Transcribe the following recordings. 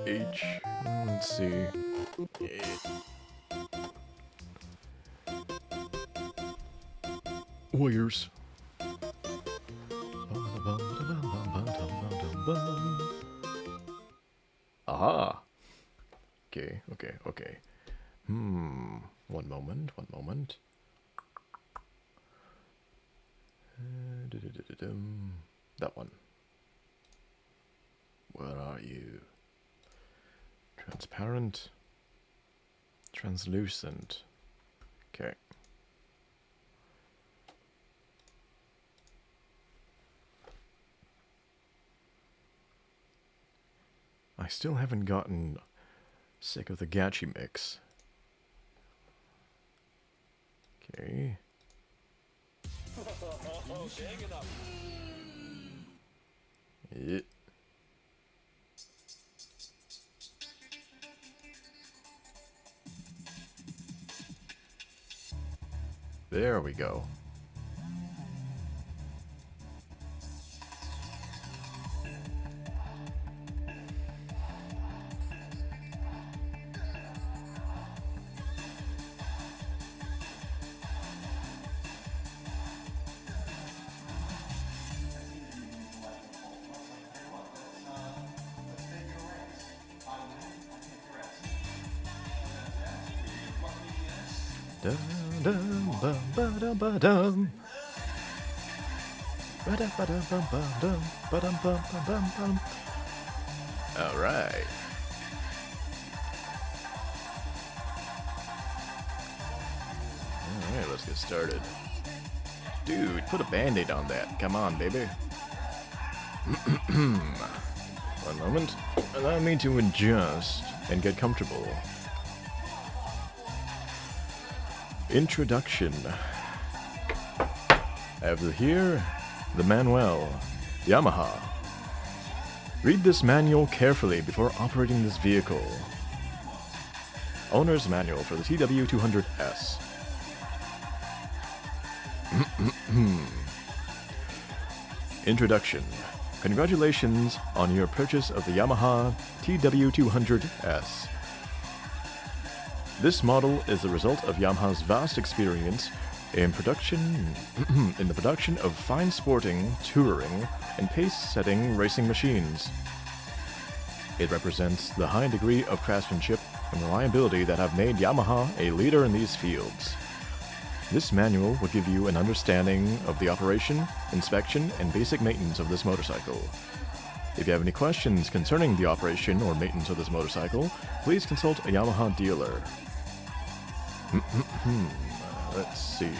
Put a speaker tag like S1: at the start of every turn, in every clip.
S1: H. Let's see. Warriors. Aha. Okay. One moment. That one. Where are you? Transparent. Translucent. Okay. I still haven't gotten sick of the gachi mix. Okay. Yeah. There we go. Dum dum bum ba-dum ba-dum. Ba-dum ba-dum bum ba-dum ba-dum bum ba-dum bum. All right. All right, let's get started. Dude, put a band-aid on that. Come on, baby. One moment. Allow me to adjust and get comfortable. Introduction. Over here, The manual. Yamaha. Read this manual carefully before operating this vehicle. Owner's Manual for the TW200S. Introduction. Congratulations on your purchase of the Yamaha TW200S. This model is the result of Yamaha's vast experience in the production of fine sporting, touring, and pace-setting racing machines. It represents the high degree of craftsmanship and reliability that have made Yamaha a leader in these fields. This manual will give you an understanding of the operation, inspection, and basic maintenance of this motorcycle. If you have any questions concerning the operation or maintenance of this motorcycle, please consult a Yamaha dealer. Let's see.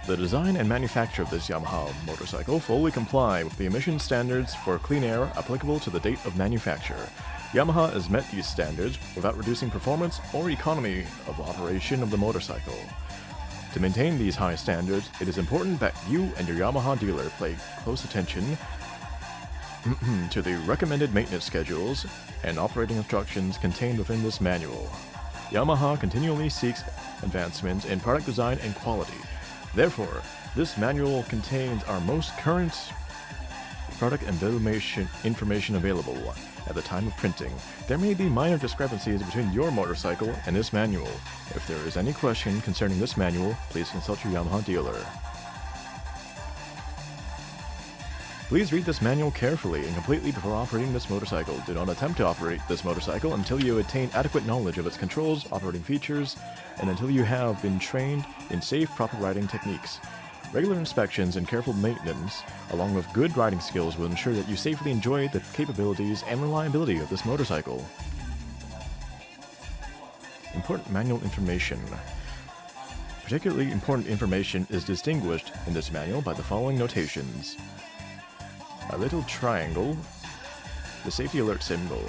S1: The design and manufacture of this Yamaha motorcycle fully comply with the emission standards for clean air applicable to the date of manufacture. Yamaha has met these standards without reducing performance or economy of operation of the motorcycle. To maintain these high standards, it is important that you and your Yamaha dealer pay close attention to the recommended maintenance schedules and operating instructions contained within this manual. Yamaha continually seeks advancements in product design and quality. Therefore, this manual contains our most current product and information available at the time of printing. There may be minor discrepancies between your motorcycle and this manual. If there is any question concerning this manual, please consult your Yamaha dealer. Please read this manual carefully and completely before operating this motorcycle. Do not attempt to operate this motorcycle until you attain adequate knowledge of its controls, operating features, and until you have been trained in safe, proper riding techniques. Regular inspections and careful maintenance, along with good riding skills, will ensure that you safely enjoy the capabilities and reliability of this motorcycle. Important manual information. Particularly important information is distinguished in this manual by the following notations. A little triangle, the safety alert symbol.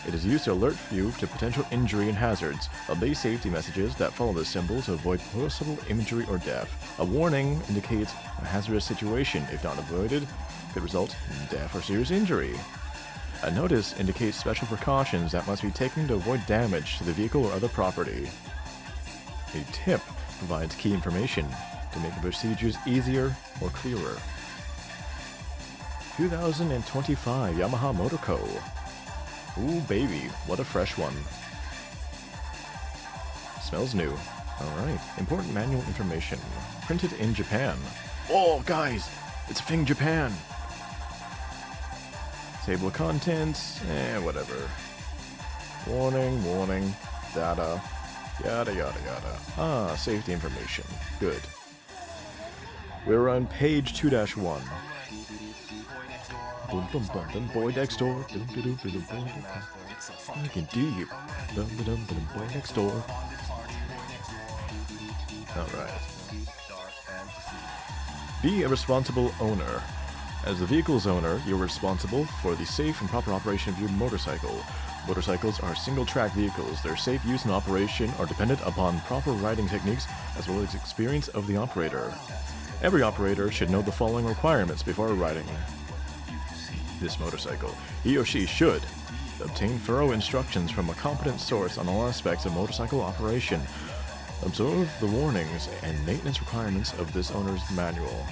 S1: It is used to alert you to potential injury and hazards. Obey safety messages that follow this symbol to avoid possible injury or death. A warning indicates a hazardous situation. If not avoided, could result in death or serious injury. A notice indicates special precautions that must be taken to avoid damage to the vehicle or other property. A tip provides key information to make the procedures easier or clearer. 2025 Yamaha Motor Co. Ooh, baby, what a fresh one. Smells new. Alright, important manual information. Printed in Japan. Oh, guys, it's Fing Japan. Table of contents, whatever. Warning, warning, data, yada yada yada. Ah, safety information. Good. We're on page 2-1. Boy next door. I can do you. Boy next door. Alright. Be a responsible owner. As the vehicle's owner, you're responsible for the safe and proper operation of your motorcycle. Motorcycles are single-track vehicles. Their safe use and operation are dependent upon proper riding techniques as well as experience of the operator. Every operator should know the following requirements before riding this motorcycle. He or she should obtain thorough instructions from a competent source on all aspects of motorcycle operation. Observe the warnings and maintenance requirements of this owner's manual.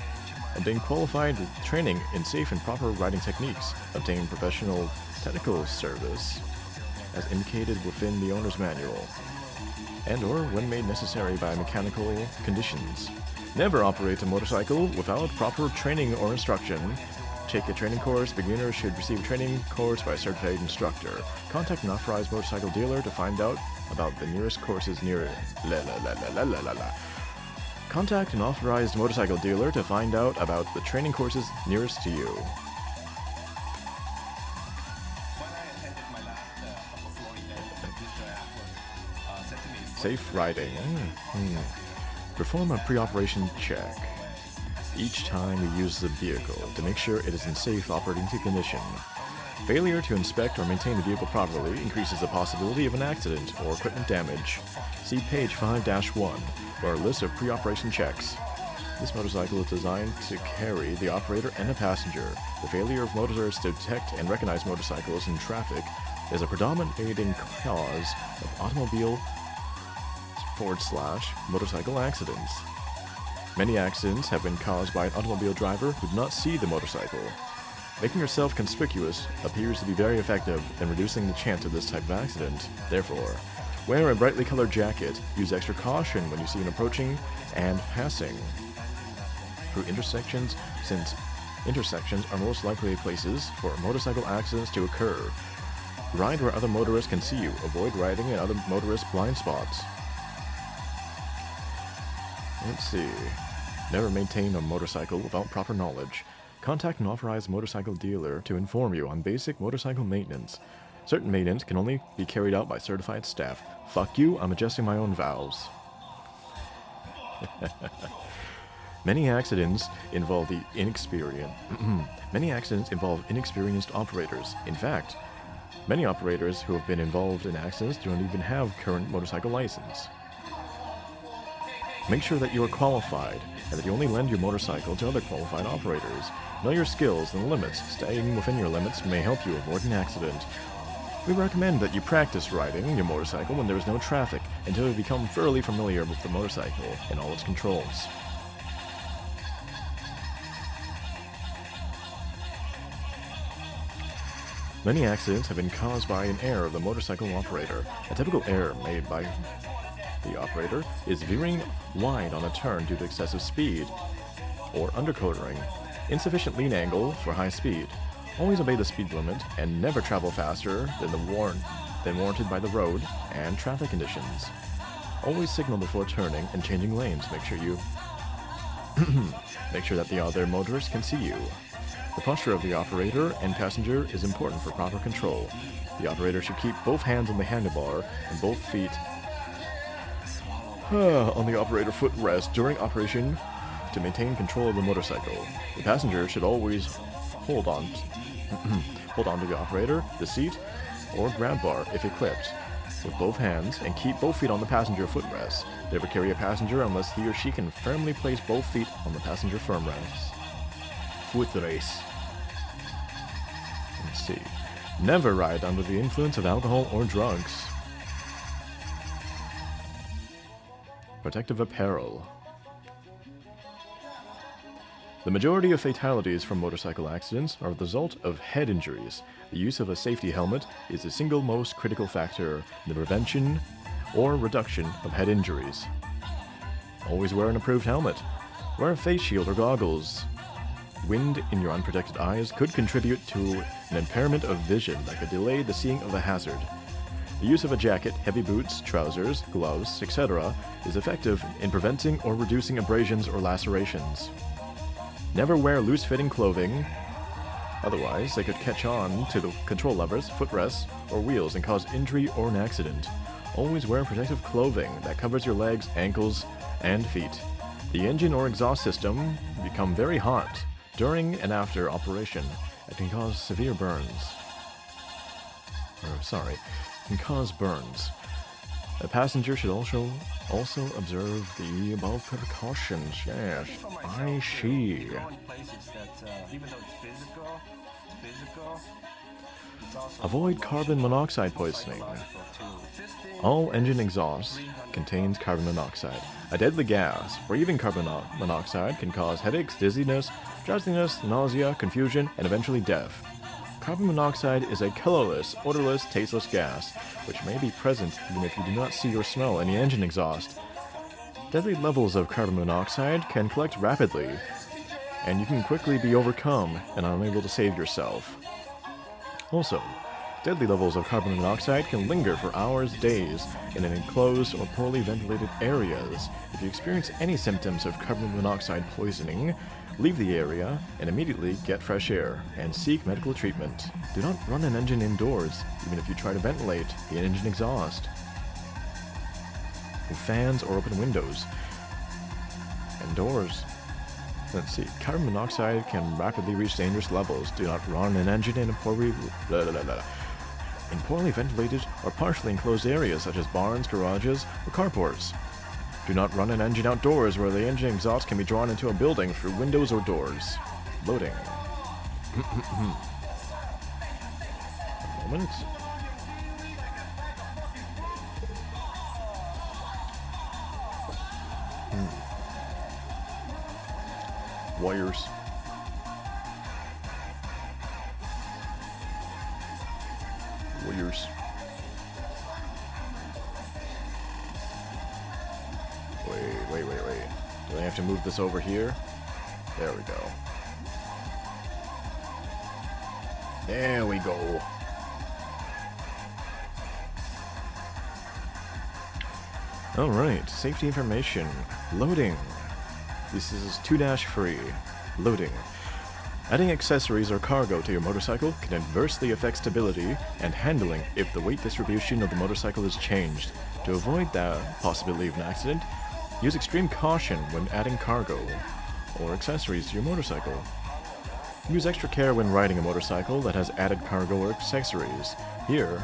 S1: Obtain qualified training in safe and proper riding techniques. Obtain professional technical service as indicated within the owner's manual, and or when made necessary by mechanical conditions. Never operate a motorcycle without proper training or instruction. Take a training course. Beginners should receive a training course by a certified instructor. Contact an authorized motorcycle dealer to find out about the nearest courses near. Contact an authorized motorcycle dealer to find out about the training courses nearest to you. Safe riding. Perform a pre-operation check each time you use the vehicle to make sure it is in safe operating condition. Failure to inspect or maintain the vehicle properly increases the possibility of an accident or equipment damage. See page 5-1 for a list of pre-operation checks. This motorcycle is designed to carry the operator and a passenger. The failure of motorists to detect and recognize motorcycles in traffic is a predominating cause of automobile/motorcycle accidents. Many accidents have been caused by an automobile driver who did not see the motorcycle. Making yourself conspicuous appears to be very effective in reducing the chance of this type of accident. Therefore, wear a brightly colored jacket, use extra caution when you see an approaching and passing through intersections, since intersections are most likely places for motorcycle accidents to occur. Ride where other motorists can see you. Avoid riding in other motorists' blind spots. Let's see. Never maintain a motorcycle without proper knowledge. Contact an authorized motorcycle dealer to inform you on basic motorcycle maintenance. Certain maintenance can only be carried out by certified staff. Fuck you, I'm adjusting my own valves. Many accidents involve inexperienced operators. In fact, many operators who have been involved in accidents don't even have current motorcycle license. Make sure that you are qualified and that you only lend your motorcycle to other qualified operators. Know your skills and limits. Staying within your limits may help you avoid an accident. We recommend that you practice riding your motorcycle when there is no traffic until you become thoroughly familiar with the motorcycle and all its controls. Many accidents have been caused by an error of the motorcycle operator. A typical error made by the operator is veering wide on a turn due to excessive speed, or undercoating, insufficient lean angle for high speed. Always obey the speed limit and never travel faster than warranted by the road and traffic conditions. Always signal before turning and changing lanes. Make sure that the other motorists can see you. The posture of the operator and passenger is important for proper control. The operator should keep both hands on the handlebar and both feet on the operator footrest during operation to maintain control of the motorcycle. The passenger should always hold on to the operator, the seat, or grab bar if equipped, with both hands, and keep both feet on the passenger footrest. Never carry a passenger unless he or she can firmly place both feet on the passenger footrest. Footrest. Let's see. Never ride under the influence of alcohol or drugs. Protective apparel. The majority of fatalities from motorcycle accidents are the result of head injuries. The use of a safety helmet is the single most critical factor in the prevention or reduction of head injuries. Always wear an approved helmet. Wear a face shield or goggles. Wind in your unprotected eyes could contribute to an impairment of vision that could delay the seeing of a hazard. The use of a jacket, heavy boots, trousers, gloves, etc. is effective in preventing or reducing abrasions or lacerations. Never wear loose-fitting clothing, otherwise they could catch on to the control levers, footrests, or wheels and cause injury or an accident. Always wear protective clothing that covers your legs, ankles, and feet. The engine or exhaust system become very hot during and after operation and can cause severe burns. Can cause burns. A passenger should also observe the above precautions. Yes, I see. Avoid carbon monoxide poisoning. All engine exhaust contains carbon monoxide, a deadly gas. Breathing carbon monoxide can cause headaches, dizziness, drowsiness, nausea, confusion, and eventually death. Carbon monoxide is a colorless, odorless, tasteless gas, which may be present even if you do not see or smell any engine exhaust. Deadly levels of carbon monoxide can collect rapidly, and you can quickly be overcome and unable to save yourself. Also, deadly levels of carbon monoxide can linger for hours, days, in an enclosed or poorly ventilated areas. If you experience any symptoms of carbon monoxide poisoning, leave the area and immediately get fresh air and seek medical treatment. Do not run an engine indoors, even if you try to ventilate the engine exhaust with fans or open windows and doors. Let's see. Carbon monoxide can rapidly reach dangerous levels. Do not run an engine in poorly ventilated or partially enclosed areas such as barns, garages, or carports. Do not run an engine outdoors where the engine exhaust can be drawn into a building through windows or doors. Loading. A moment. Wires. Wires. Wait. Do I have to move this over here? There we go. There we go. Alright, safety information. Loading. This is 2-free. Loading. Adding accessories or cargo to your motorcycle can adversely affect stability and handling if the weight distribution of the motorcycle is changed. To avoid the possibility of an accident, use extreme caution when adding cargo or accessories to your motorcycle. Use extra care when riding a motorcycle that has added cargo or accessories. Here,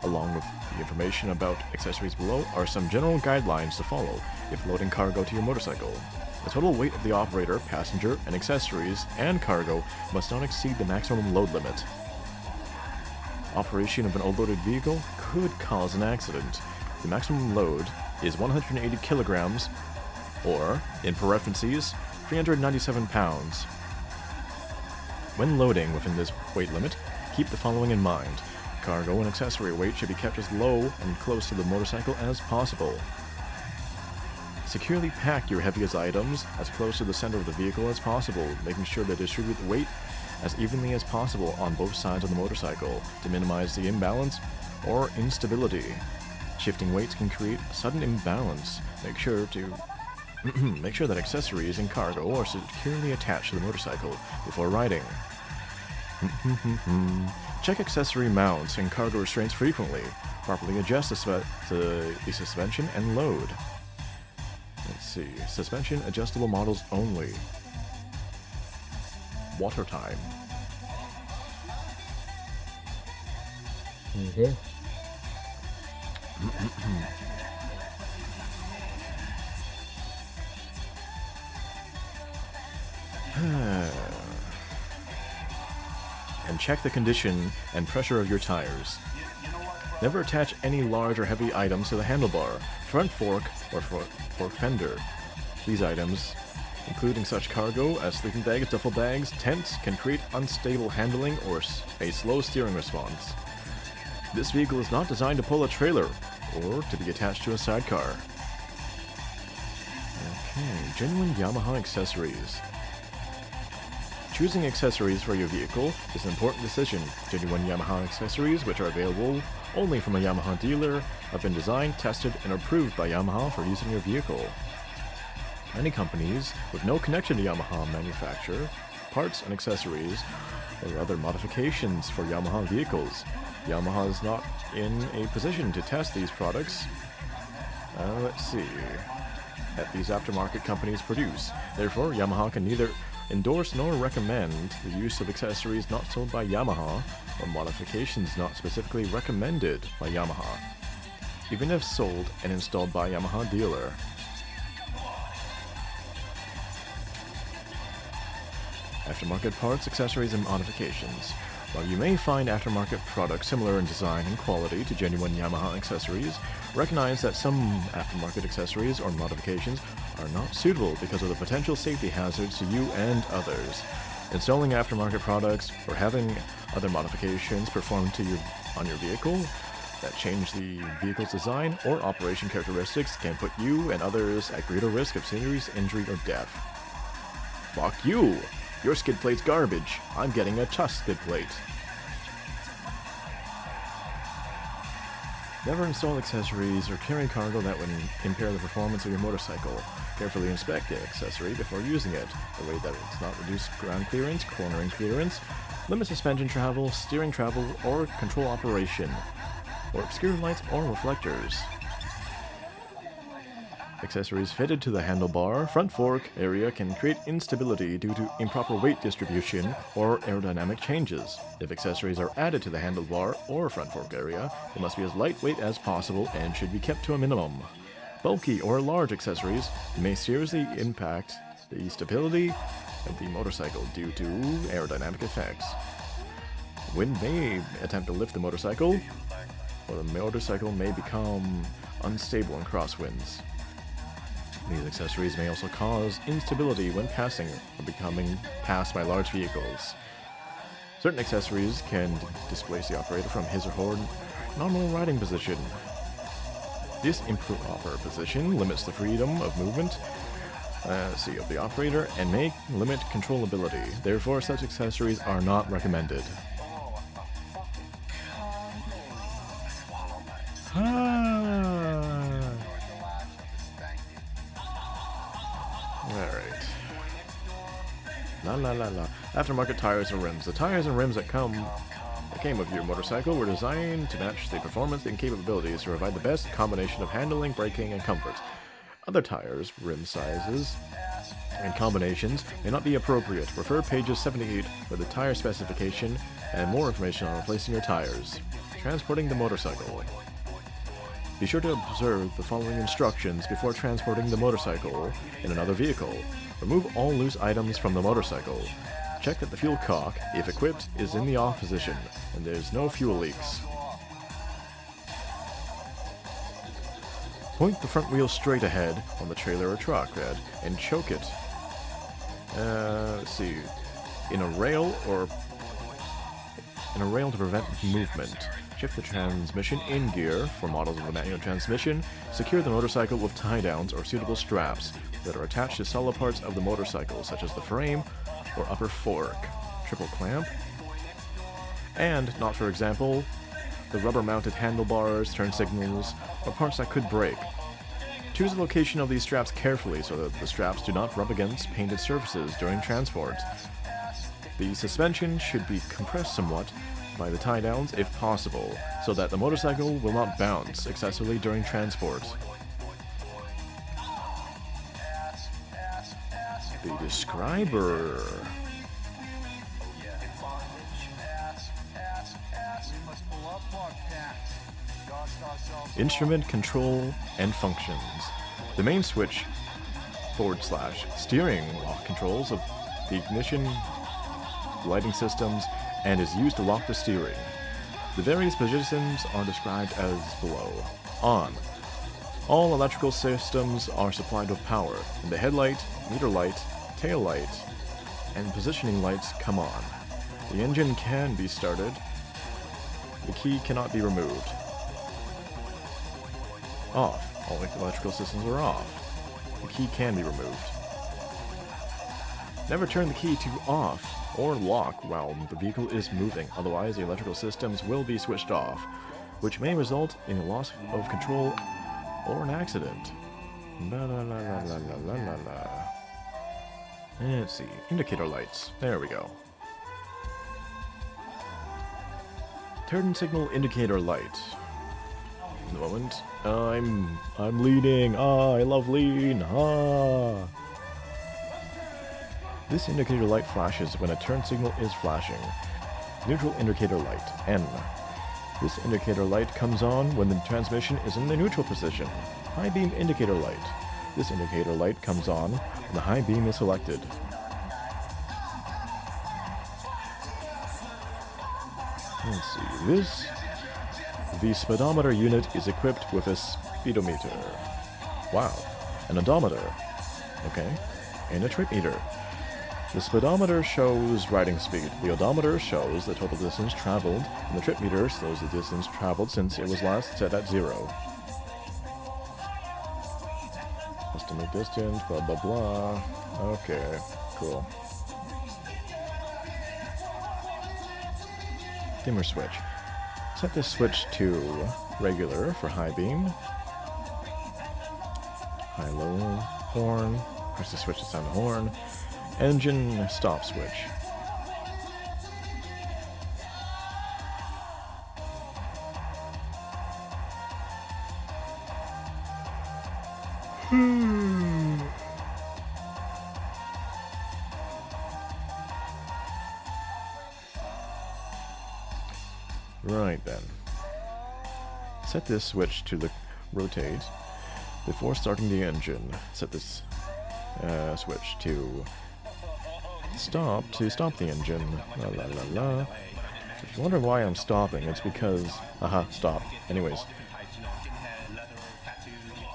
S1: along with the information about accessories below, are some general guidelines to follow if loading cargo to your motorcycle. The total weight of the operator, passenger, and accessories and cargo must not exceed the maximum load limit. Operation of an overloaded vehicle could cause an accident. The maximum load is 180 kilograms, or, in parentheses, 397 pounds. When loading within this weight limit, keep the following in mind. Cargo and accessory weight should be kept as low and close to the motorcycle as possible. Securely pack your heaviest items as close to the center of the vehicle as possible, making sure to distribute the weight as evenly as possible on both sides of the motorcycle to minimize the imbalance or instability. Shifting weights can create sudden imbalance. Make sure that accessories and cargo are securely attached to the motorcycle before riding. Check accessory mounts and cargo restraints frequently. Properly adjust the suspension and load. Let's see. Suspension adjustable models only. Water time. And check the condition and pressure of your tires. Never attach any large or heavy items to the handlebar, front fork, or fork fender. These items, including such cargo as sleeping bags, duffel bags, tents, can create unstable handling or a slow steering response. This vehicle is not designed to pull a trailer or to be attached to a sidecar. Okay, genuine Yamaha accessories. Choosing accessories for your vehicle is an important decision. Genuine Yamaha accessories, which are available only from a Yamaha dealer, have been designed, tested, and approved by Yamaha for use in your vehicle. Many companies with no connection to Yamaha manufacture parts and accessories or other modifications for Yamaha vehicles. Yamaha is not in a position to test these products. Let's see. That these aftermarket companies produce. Therefore, Yamaha can neither endorse nor recommend the use of accessories not sold by Yamaha or modifications not specifically recommended by Yamaha, even if sold and installed by a Yamaha dealer. Aftermarket parts, accessories, and modifications. While you may find aftermarket products similar in design and quality to genuine Yamaha accessories, recognize that some aftermarket accessories or modifications are not suitable because of the potential safety hazards to you and others. Installing aftermarket products or having other modifications performed on your vehicle that change the vehicle's design or operation characteristics can put you and others at greater risk of serious injury or death. Fuck you! Your skid plate's garbage. I'm getting a Tusk skid plate. Never install accessories or carry cargo that would impair the performance of your motorcycle. Carefully inspect the accessory before using it, the way that it's not reduce ground clearance, cornering clearance, limit suspension travel, steering travel, or control operation, or obscure lights or reflectors. Accessories fitted to the handlebar, front fork area can create instability due to improper weight distribution or aerodynamic changes. If accessories are added to the handlebar or front fork area, they must be as lightweight as possible and should be kept to a minimum. Bulky or large accessories may seriously impact the stability of the motorcycle due to aerodynamic effects. Wind may attempt to lift the motorcycle, or the motorcycle may become unstable in crosswinds. These accessories may also cause instability when passing or becoming passed by large vehicles. Certain accessories can displace the operator from his or her normal riding position. This improper position limits the freedom of movement of the operator and may limit controllability. Therefore, such accessories are not recommended. Alright. La. Aftermarket tires and rims. The tires and rims that came with your motorcycle were designed to match the performance and capabilities to provide the best combination of handling, braking, and comfort. Other tires, rim sizes, and combinations may not be appropriate. Refer pages 78 for the tire specification and more information on replacing your tires. Transporting the motorcycle. Be sure to observe the following instructions before transporting the motorcycle in another vehicle. Remove all loose items from the motorcycle. Check that the fuel cock, if equipped, is in the off position and there's no fuel leaks. Point the front wheel straight ahead on the trailer or truck and choke it. Let's see, in a rail to prevent movement. Shift the transmission in gear for models with a manual transmission. Secure the motorcycle with tie-downs or suitable straps that are attached to solid parts of the motorcycle, such as the frame or upper fork. Triple clamp. And not, for example, the rubber-mounted handlebars, turn signals, or parts that could break. Choose the location of these straps carefully so that the straps do not rub against painted surfaces during transport. The suspension should be compressed somewhat by the tie-downs if possible, so that the motorcycle will not bounce excessively during transport. The describer. Instrument control and functions. The main switch / steering lock controls of the ignition, lighting systems, and is used to lock the steering. The various positions are described as below. On. All electrical systems are supplied with power, and the headlight, meter light, tail light, and positioning lights come on. The engine can be started. The key cannot be removed. Off. All electrical systems are off. The key can be removed. Never turn the key to off or lock while the vehicle is moving, otherwise the electrical systems will be switched off, which may result in a loss of control or an accident. Let's see, indicator lights. There we go. Turn signal indicator light. In the moment, I'm leading. I love lean. This indicator light flashes when a turn signal is flashing. Neutral indicator light, N. This indicator light comes on when the transmission is in the neutral position. High beam indicator light. This indicator light comes on when the high beam is selected. Let's see, the speedometer unit is equipped with a speedometer. Wow, an odometer. Okay, and a trip meter. The speedometer shows riding speed. The odometer shows the total distance traveled, and the trip meter shows the distance traveled since it was last set at 0. Estimate distance, blah blah blah. Okay, cool. Dimmer switch. Set this switch to regular for high beam. High-low horn. Press the switch to sound the horn. Engine stop switch. Right then. Set this switch to the rotate. Before starting the engine, set this switch to stop the engine. La la la la. If you wonder why I'm stopping, it's because... stop. Anyways.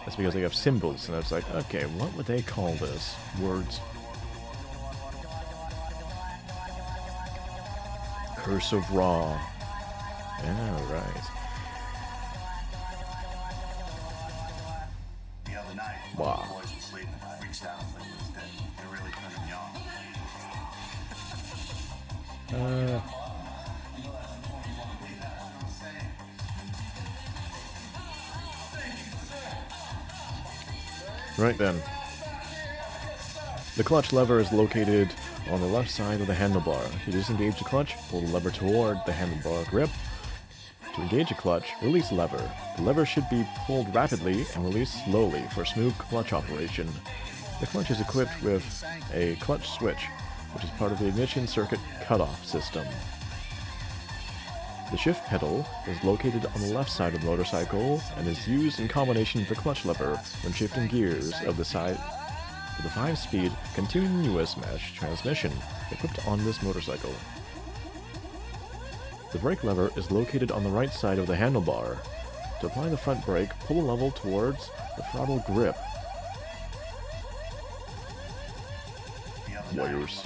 S1: That's because they have symbols, and it's like, okay, what would they call this? Words. Curse of Ra. Yeah, right. Wow. Right then. The clutch lever is located on the left side of the handlebar. To disengage the clutch, pull the lever toward the handlebar grip. To engage the clutch, release the lever. The lever should be pulled rapidly and released slowly for smooth clutch operation. The clutch is equipped with a clutch switch, which is part of the ignition circuit cutoff system. The shift pedal is located on the left side of the motorcycle and is used in combination with the clutch lever when shifting gears of the side with a 5-speed continuous mesh transmission equipped on this motorcycle. The brake lever is located on the right side of the handlebar. To apply the front brake, pull the lever towards the throttle grip. Warriors.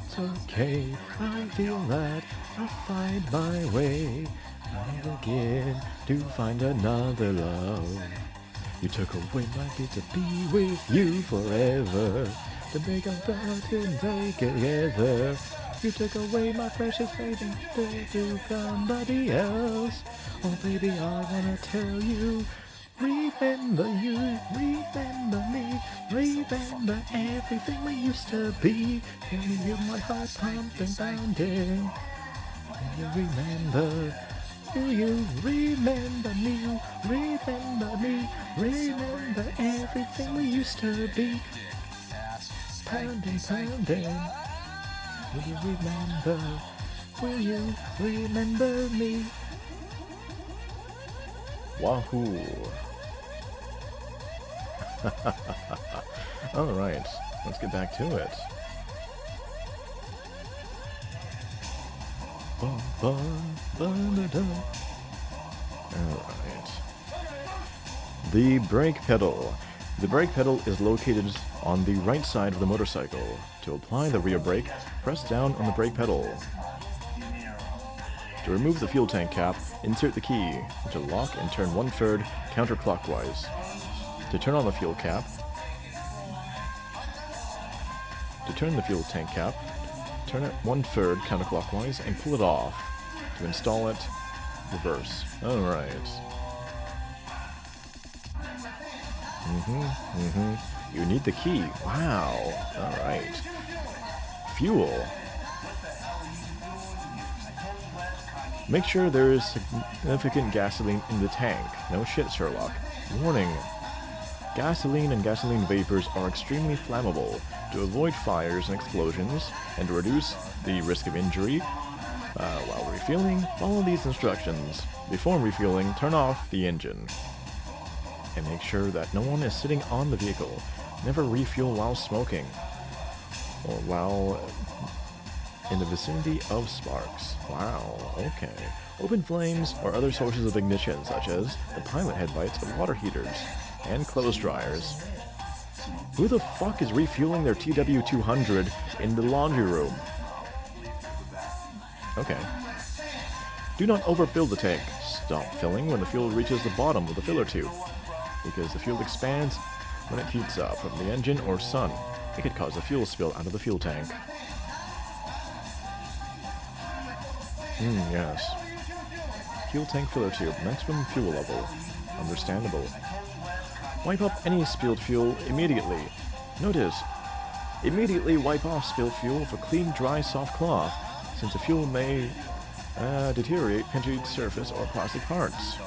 S1: It's okay, I feel that I'll find my way. I begin to find another love. You took away my kid to be with you forever. To make a button break together. You took away my precious baby to somebody else. Oh baby, I wanna tell you. Remember you, remember me, remember everything we used to be. Can you hear my heart pumping, pounding? Can you remember? Do you remember me? Remember me? Remember everything we used to be? Pounding, pounding. Will you remember? Will you remember me? Wahoo! Alright, let's get back to it. Alright. The brake pedal. The brake pedal is located on the right side of the motorcycle. To apply the rear brake, press down on the brake pedal. To remove the fuel tank cap, insert the key to lock and turn 1/3 counterclockwise. To turn on the fuel cap, to turn the fuel tank cap, turn it 1/3 counterclockwise and pull it off. To install it, reverse. Alright. You need the key. Wow. Alright. Fuel. Make sure there is significant gasoline in the tank. No shit, Sherlock. Warning. Gasoline and gasoline vapors are extremely flammable. To avoid fires and explosions, and to reduce the risk of injury, while refueling, follow these instructions. Before refueling, turn off the engine. And make sure that no one is sitting on the vehicle. Never refuel while smoking. Or while in the vicinity of sparks. Wow, okay. Open flames or other sources of ignition, such as the pilot headlights of water heaters and clothes dryers. Who the fuck is refueling their TW200 in the laundry room? Okay. Do not overfill the tank. Stop filling when the fuel reaches the bottom of the filler tube, because the fuel expands when it heats up from the engine or sun. It could cause a fuel spill out of the fuel tank. Yes. Fuel tank filler tube, maximum fuel level. Understandable. Wipe up any spilled fuel immediately. Notice, immediately wipe off spilled fuel with a clean, dry, soft cloth, since the fuel may deteriorate painted surface or plastic parts.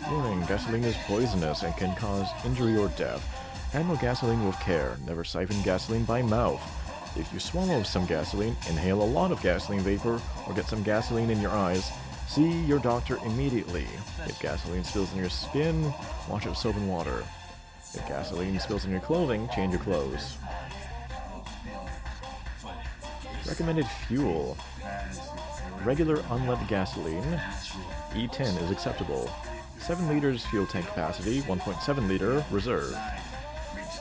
S1: Warning, gasoline is poisonous and can cause injury or death. Handle gasoline with care. Never siphon gasoline by mouth. If you swallow some gasoline, inhale a lot of gasoline vapor, or get some gasoline in your eyes, See your doctor immediately. If gasoline spills on your skin, wash it with soap and water. If gasoline spills on your clothing, change your clothes. Recommended fuel. Regular unleaded gasoline, E10 is acceptable. 7 liters fuel tank capacity, 1.7 liter reserve.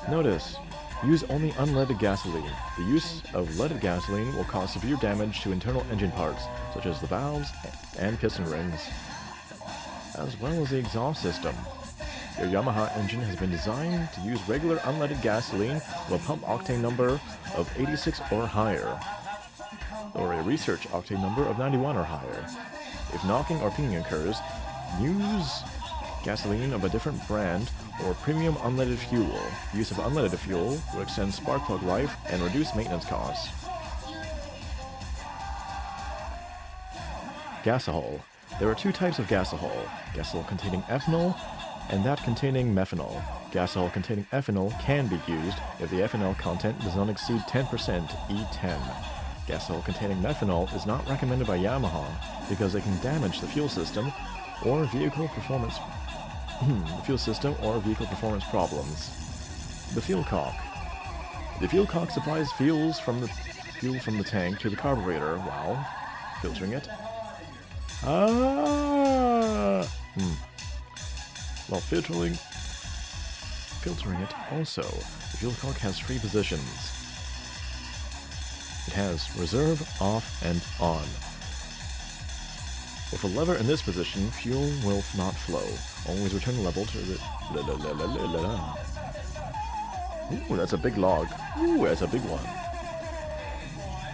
S1: Notice, use only unleaded gasoline. The use of leaded gasoline will cause severe damage to internal engine parts, such as the valves and piston rings, as well as the exhaust system. Your Yamaha engine has been designed to use regular unleaded gasoline with a pump octane number of 86 or higher, or a research octane number of 91 or higher. If knocking or pinging occurs, use gasoline of a different brand or premium unleaded fuel. The use of unleaded fuel will extend spark plug life and reduce maintenance costs. Gasohol. There are 2 types of gasohol. Gasohol containing ethanol and that containing methanol. Gasohol containing ethanol can be used if the ethanol content does not exceed 10% E10. Gasohol containing methanol is not recommended by Yamaha because it can damage the fuel system or vehicle performance problems. The fuel cock. The fuel cock supplies fuel from the tank to the carburetor while filtering it. While filtering it also, the fuel cock has 3 positions. It has reserve, off, and on. With a lever in this position, fuel will not flow. Always return the level to the... Ooh, that's a big log. Ooh, that's a big one.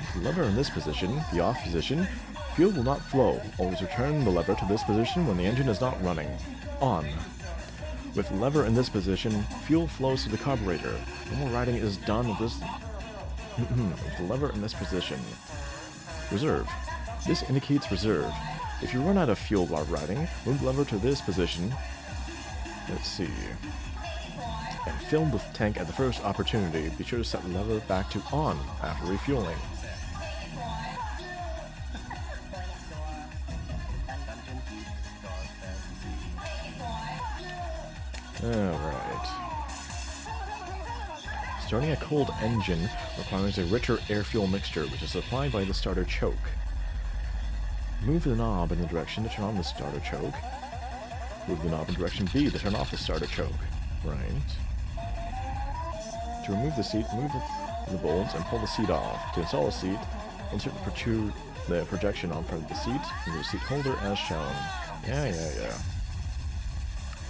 S1: With the lever in this position, the off position, fuel will not flow. Always return the lever to this position when the engine is not running. On. With the lever in this position, fuel flows to the carburetor. Normal riding is done with this... with the lever in this position. Reserve. This indicates reserve. If you run out of fuel while riding, move the lever to this position. Let's see. And fill the tank at the first opportunity. Be sure to set the lever back to on after refueling. Alright. Starting a cold engine requires a richer air-fuel mixture, which is supplied by the starter choke. Move the knob in the direction to turn on the starter choke. Move the knob in direction B to turn off the starter choke. Right. To remove the seat, move the bolts and pull the seat off. To install the seat, insert the projection on front of the seat into the seat holder as shown. Yeah.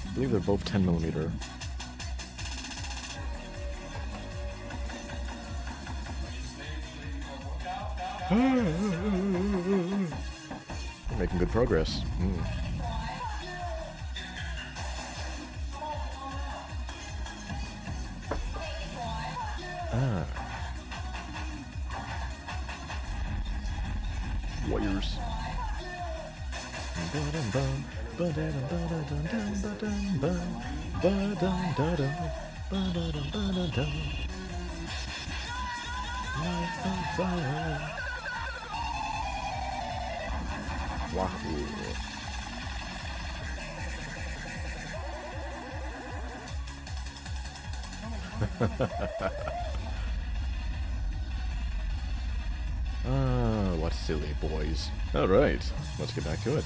S1: I believe they're both 10mm. We're making good progress. Warriors. Life on fire. Wahoo. What silly boys. Alright, let's get back to it.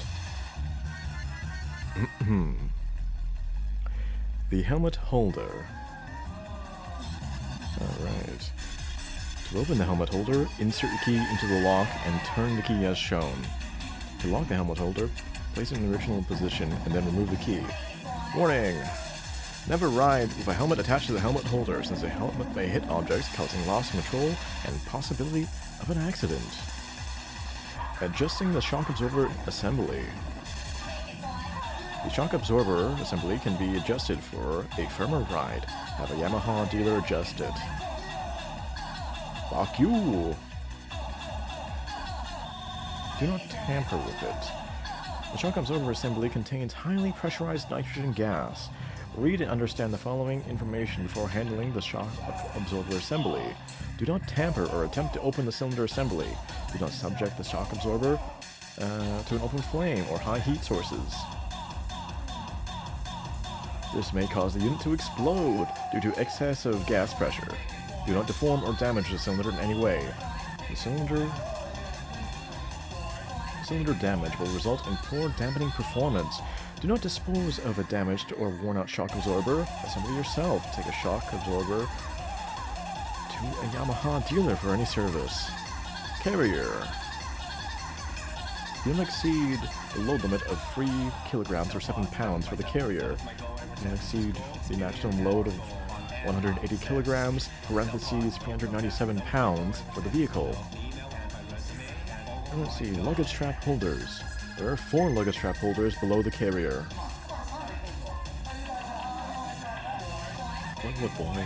S1: The helmet holder. Alright. To open the helmet holder, insert the key into the lock and turn the key as shown. To lock the helmet holder, place it in the original position and then remove the key. Warning! Never ride with a helmet attached to the helmet holder, since the helmet may hit objects, causing loss of control and possibility of an accident. Adjusting the shock absorber assembly. The shock absorber assembly can be adjusted for a firmer ride. Have a Yamaha dealer adjust it. Fuck you! Do not tamper with it. The shock absorber assembly contains highly pressurized nitrogen gas. Read and understand the following information before handling the shock absorber assembly. Do not tamper or attempt to open the cylinder assembly. Do not subject the shock absorber to an open flame or high heat sources. This may cause the unit to explode due to excessive gas pressure. Do not deform or damage the cylinder in any way. The cylinder damage will result in poor dampening performance. Do not dispose of a damaged or worn-out shock absorber. Assemble yourself. Take a shock absorber to a Yamaha dealer for any service. Carrier. Do not exceed the load limit of 3 kilograms or 7 pounds for the carrier. Do not exceed the maximum load of 180 kilograms, parentheses 397 pounds for the vehicle. Let's see, luggage strap holders. There are 4 luggage strap holders below the carrier. What boy?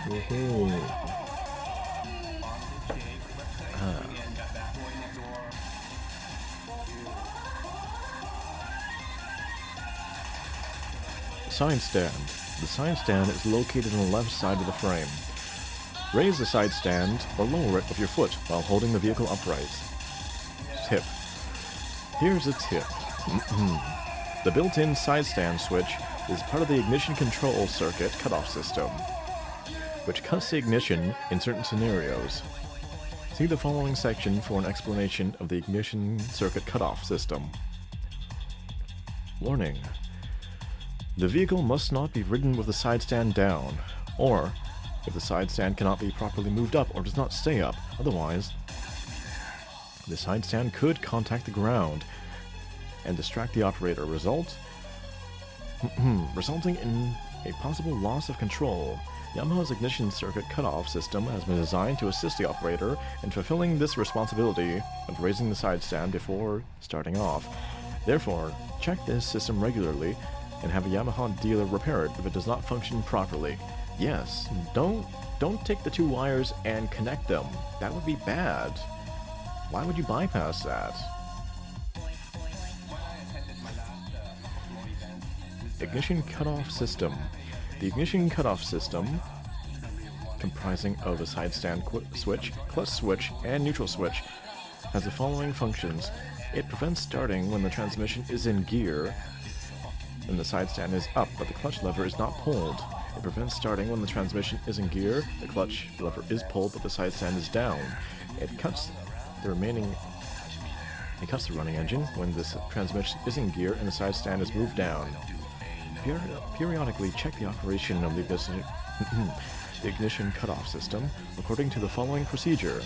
S1: Woohoo! Side stand. The side stand is located on the left side of the frame. Raise the side stand or lower it with your foot while holding the vehicle upright. Tip. Here's a tip. The built-in side stand switch is part of the ignition control circuit cutoff system, which cuts the ignition in certain scenarios. See the following section for an explanation of the ignition circuit cutoff system. Warning. The vehicle must not be ridden with the side stand down, or if the side stand cannot be properly moved up or does not stay up, otherwise the side stand could contact the ground and distract the operator, resulting in a possible loss of control. Yamaha's ignition circuit cutoff system has been designed to assist the operator in fulfilling this responsibility of raising the side stand before starting off. Therefore, check this system regularly and have a Yamaha dealer repair it if it does not function properly. Yes, don't take the 2 wires and connect them. That would be bad. Why would you bypass that? Ignition cutoff system. The ignition cutoff system, comprising of a side stand switch, clutch switch, and neutral switch, has the following functions. It prevents starting when the transmission is in gear and the side stand is up, but the clutch lever is not pulled. It prevents starting when the transmission is in gear, the clutch lever is pulled, but the side stand is down. It cuts the running engine when this transmission is in gear and the side stand is moved down. Periodically check the operation of the ignition cutoff system according to the following procedure.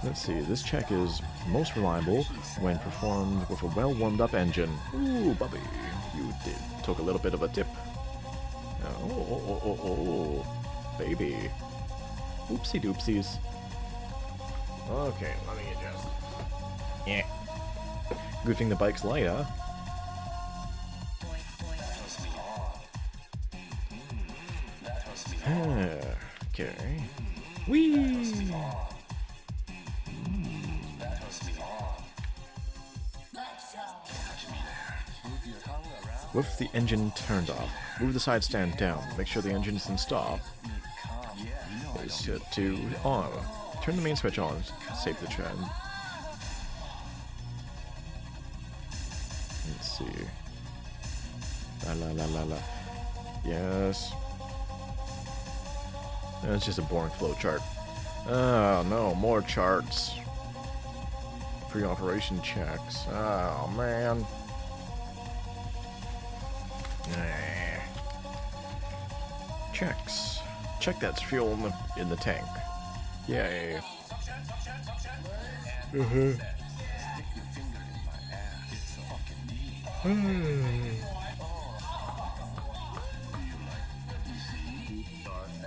S1: Let's see, this check is most reliable when performed with a well-warmed-up engine. Ooh, Bubby, you took a little bit of a dip. Oh, baby. Oopsie doopsies. Okay, let me adjust. Yeah. Good thing the bike's light, huh? Okay. Whee! With the engine turned off, move the side stand down. Make sure the engine is in stop. Is set to on. Turn the main switch on. Save the trend. Let's see. La. Yes. It's just a boring flow chart. Oh no, more charts. Pre-operation checks. Oh man. Checks. Check that's fuel in the tank. Yay.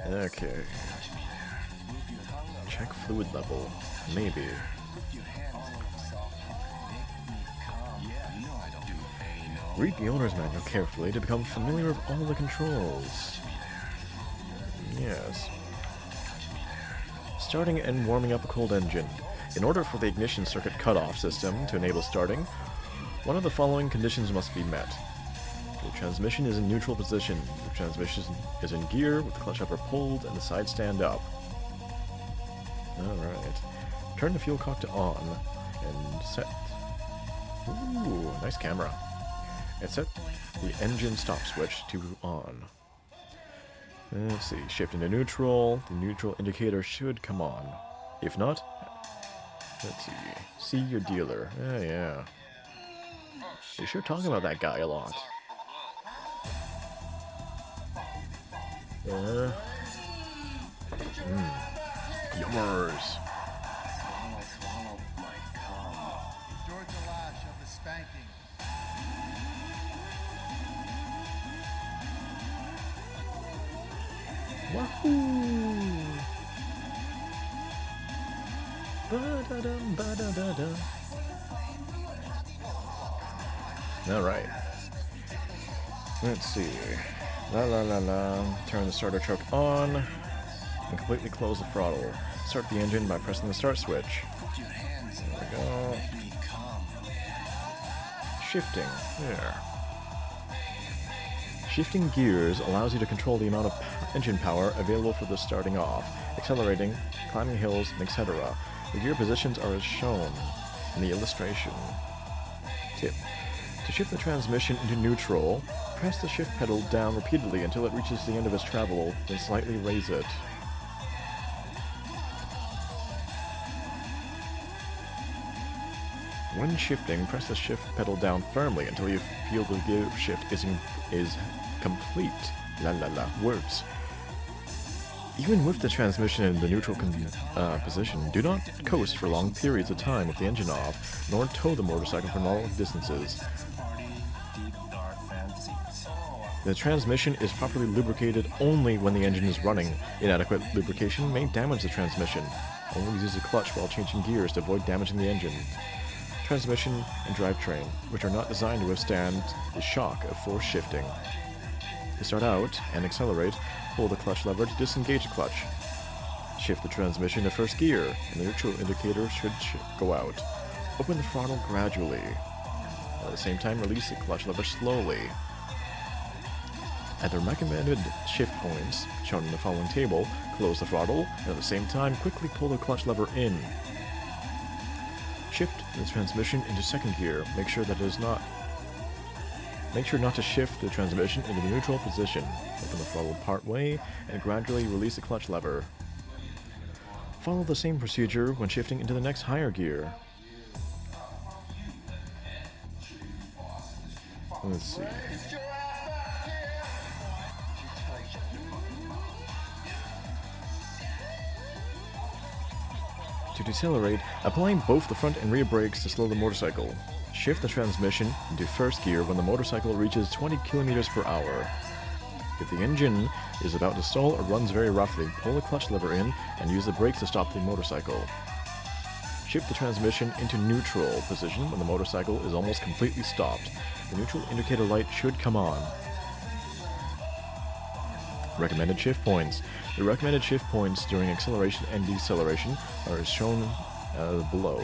S1: Okay. Check fluid level. Maybe. Read the owner's manual carefully to become familiar with all the controls. Yes. Starting and warming up a cold engine. In order for the ignition circuit cutoff system to enable starting, one of the following conditions must be met. The transmission is in neutral position. The transmission is in gear with the clutch lever pulled and the sides stand up. Alright. Turn the fuel cock to on and set. Ooh, nice camera. And set the engine stop switch to on. Let's see, shift into neutral. The neutral indicator should come on. If not, let's see your dealer. Yeah. You're sure talking about that guy a lot. Yummers.
S2: George Lash of the Spanking.
S1: Wahoo! Ba-da-dum, ba-da-da-da. Alright. Let's see. La la la la. Turn the starter truck on and completely close the throttle. Start the engine by pressing the start switch. There we go. Shifting. There. Shifting gears allows you to control the amount of engine power available for the starting off, accelerating, climbing hills, etc. The gear positions are as shown in the illustration. Tip. To shift the transmission into neutral, press the shift pedal down repeatedly until it reaches the end of its travel, then slightly raise it. When shifting, press the shift pedal down firmly until you feel the gear shift is complete. La la la, words. Even with the transmission in the neutral position, do not coast for long periods of time with the engine off, nor tow the motorcycle for long distances. The transmission is properly lubricated only when the engine is running. Inadequate lubrication may damage the transmission. Always use the clutch while changing gears to avoid damaging the engine. Transmission and drivetrain, which are not designed to withstand the shock of force shifting. To start out and accelerate, pull the clutch lever to disengage the clutch. Shift the transmission to first gear, and the neutral indicator should go out. Open the throttle gradually. At the same time, release the clutch lever slowly. At the recommended shift points, shown in the following table, close the throttle, and at the same time, quickly pull the clutch lever in. Shift the transmission into second gear. Make sure not to shift the transmission into the neutral position. Open the throttle part way and gradually release the clutch lever. Follow the same procedure when shifting into the next higher gear. Let's see. To decelerate, applying both the front and rear brakes to slow the motorcycle. Shift the transmission into first gear when the motorcycle reaches 20 km per hour. If the engine is about to stall or runs very roughly, pull the clutch lever in and use the brakes to stop the motorcycle. Shift the transmission into neutral position when the motorcycle is almost completely stopped. The neutral indicator light should come on. Recommended shift points. The recommended shift points during acceleration and deceleration are as shown below.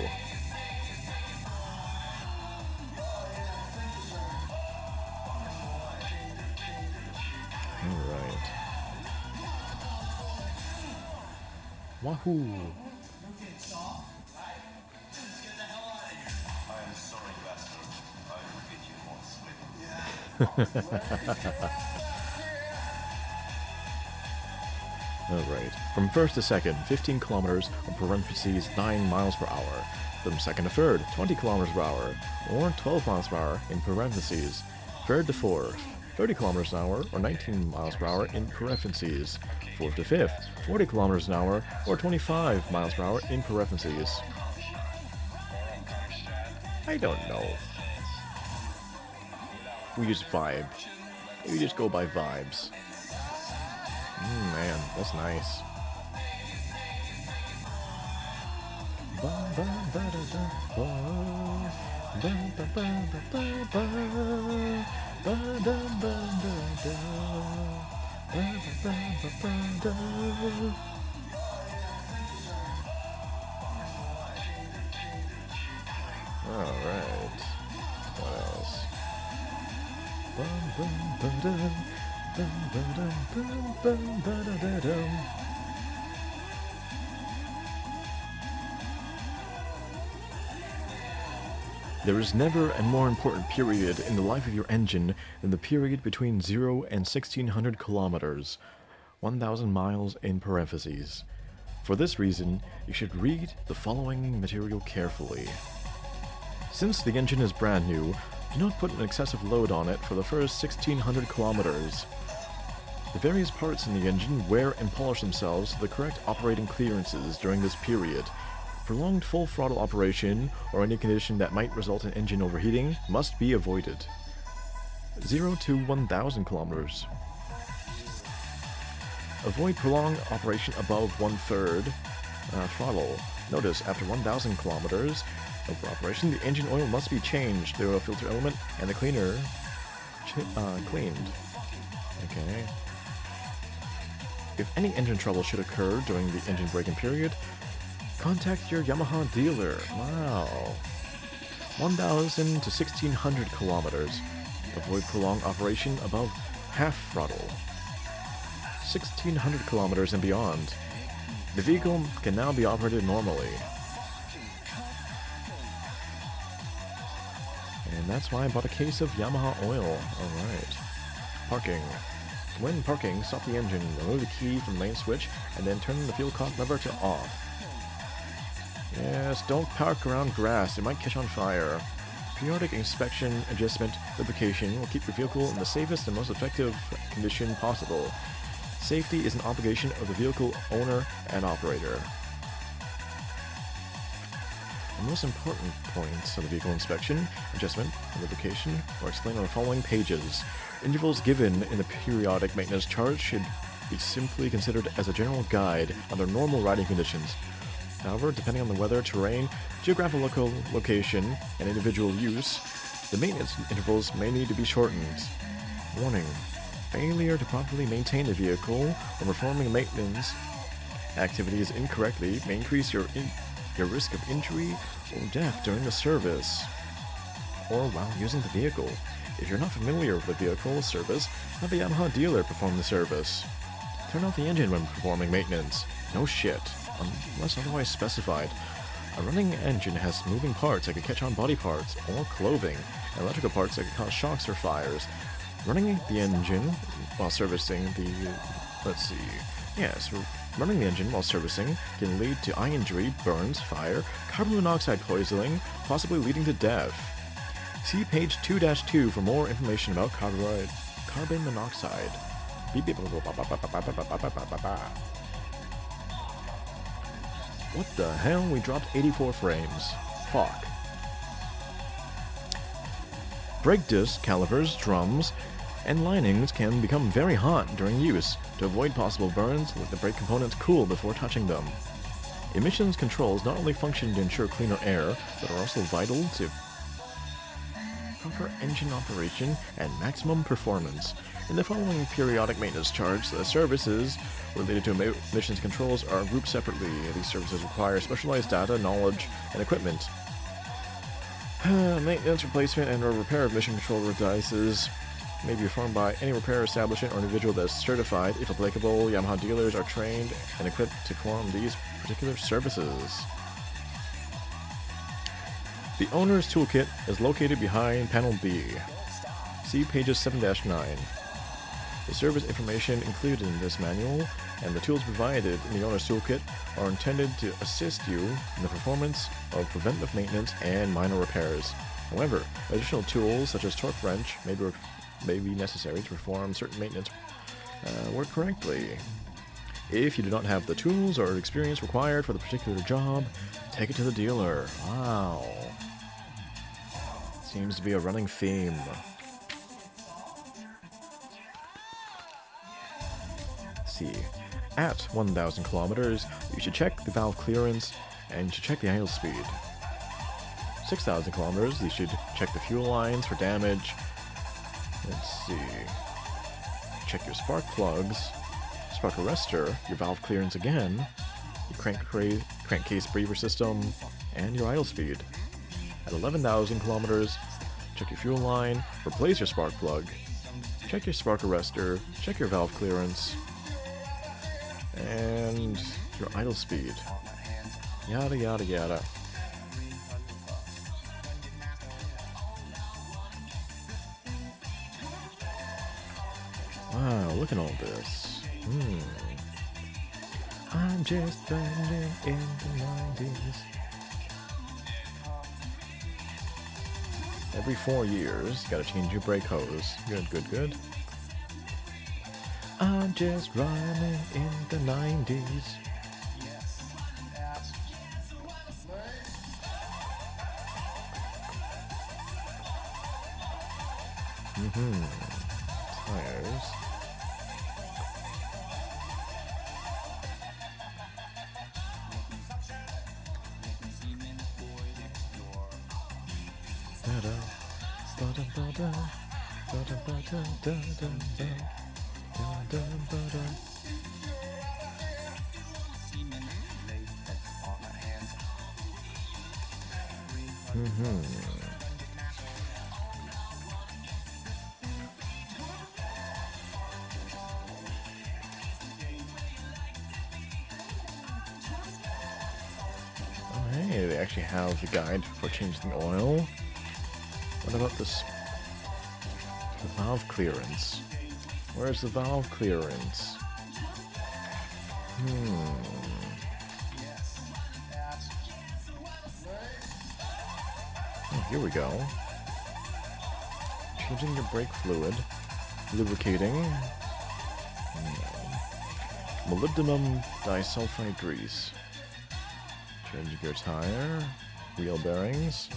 S1: Alright. Wahoo! Alright. From first to second, 15 kilometers, or parentheses 9 miles per hour. From second to third, 20 kilometers per hour, or 12 miles per hour in parentheses. Third to fourth, 30 kilometers an hour, or 19 miles per hour in parentheses. Fourth to fifth, 40 kilometers an hour, or 25 miles per hour in parentheses. I don't know. We just vibe. We just go by vibes. Man, that's nice. Alright. What else? There is never a more important period in the life of your engine than the period between 0 and 1600 kilometers, 1000 miles in parentheses. For this reason, you should read the following material carefully. Since the engine is brand new, do not put an excessive load on it for the first 1600 kilometers. The various parts in the engine wear and polish themselves to the correct operating clearances during this period. Prolonged full throttle operation or any condition that might result in engine overheating must be avoided. 0 to 1000 kilometers. Avoid prolonged operation above 1/3 throttle. Notice, after 1000 kilometers of operation, the engine oil must be changed, the oil filter element and the cleaner cleaned. Okay. If any engine trouble should occur during the engine braking period, contact your Yamaha dealer. Wow. 1000 to 1600 kilometers. Avoid prolonged operation above half throttle. 1600 kilometers and beyond. The vehicle can now be operated normally. And that's why I bought a case of Yamaha oil. Alright. Parking. When parking, stop the engine, remove the key from the main switch, and then turn the fuel cock lever to off. Yes, don't park around grass, it might catch on fire. Periodic inspection, adjustment, lubrication will keep your vehicle in the safest and most effective condition possible. Safety is an obligation of the vehicle owner and operator. The most important points of the vehicle inspection, adjustment, and lubrication are explained on the following pages. Intervals given in the periodic maintenance chart should be simply considered as a general guide under normal riding conditions. However, depending on the weather, terrain, geographical location, and individual use, the maintenance intervals may need to be shortened. Warning: failure to properly maintain the vehicle or performing maintenance activities incorrectly may increase your risk of injury or death during the service or while using the vehicle. If you're not familiar with the vehicle service, have a Yamaha dealer perform the service. Turn off the engine when performing maintenance. No shit, unless otherwise specified. A running engine has moving parts that could catch on body parts or clothing, and electrical parts that could cause shocks or fires. Running the engine while servicing running the engine while servicing can lead to eye injury, burns, fire, carbon monoxide poisoning, possibly leading to death. See page 2-2 for more information about carbon monoxide. What the hell? We dropped 84 frames. Fuck. Brake disc, calipers, drums, and linings can become very hot during use. To avoid possible burns, let the brake components cool before touching them. Emissions controls not only function to ensure cleaner air, but are also vital to proper engine operation and maximum performance. In the following periodic maintenance charts, the services related to emissions controls are grouped separately. These services require specialized data, knowledge, and equipment. Maintenance, replacement, and or repair of emission control devices may be performed by any repair establishment or individual that is certified. If applicable, Yamaha dealers are trained and equipped to perform these particular services. The owner's toolkit is located behind panel B. See pages 7-9. The service information included in this manual and the tools provided in the owner's toolkit are intended to assist you in the performance of preventive maintenance and minor repairs. However, additional tools such as torque wrench may be necessary to perform certain maintenance work correctly. If you do not have the tools or experience required for the particular job, take it to the dealer. Wow. Seems to be a running theme. See, at 1000 kilometers, you should check the valve clearance and you should check the idle speed. 6000 kilometers, you should check the fuel lines for damage. Let's see. Check your spark plugs, spark arrestor, your valve clearance again, your crankcase breather system, and your idle speed. At 11,000 kilometers, check your fuel line, replace your spark plug, check your spark arrestor, check your valve clearance, and your idle speed. Yada yada yada. Wow, look at all this. I'm just burning in the 90s. Every 4 years, gotta change your brake hose. Good, good, good. I'm just running in the 90s. Tires. Hey, they actually have the guide for changing the oil. What about this? The valve clearance. Where's the valve clearance? Oh, here we go. Changing your brake fluid. Lubricating. Molybdenum disulfide grease. Changing your tire. Wheel bearings.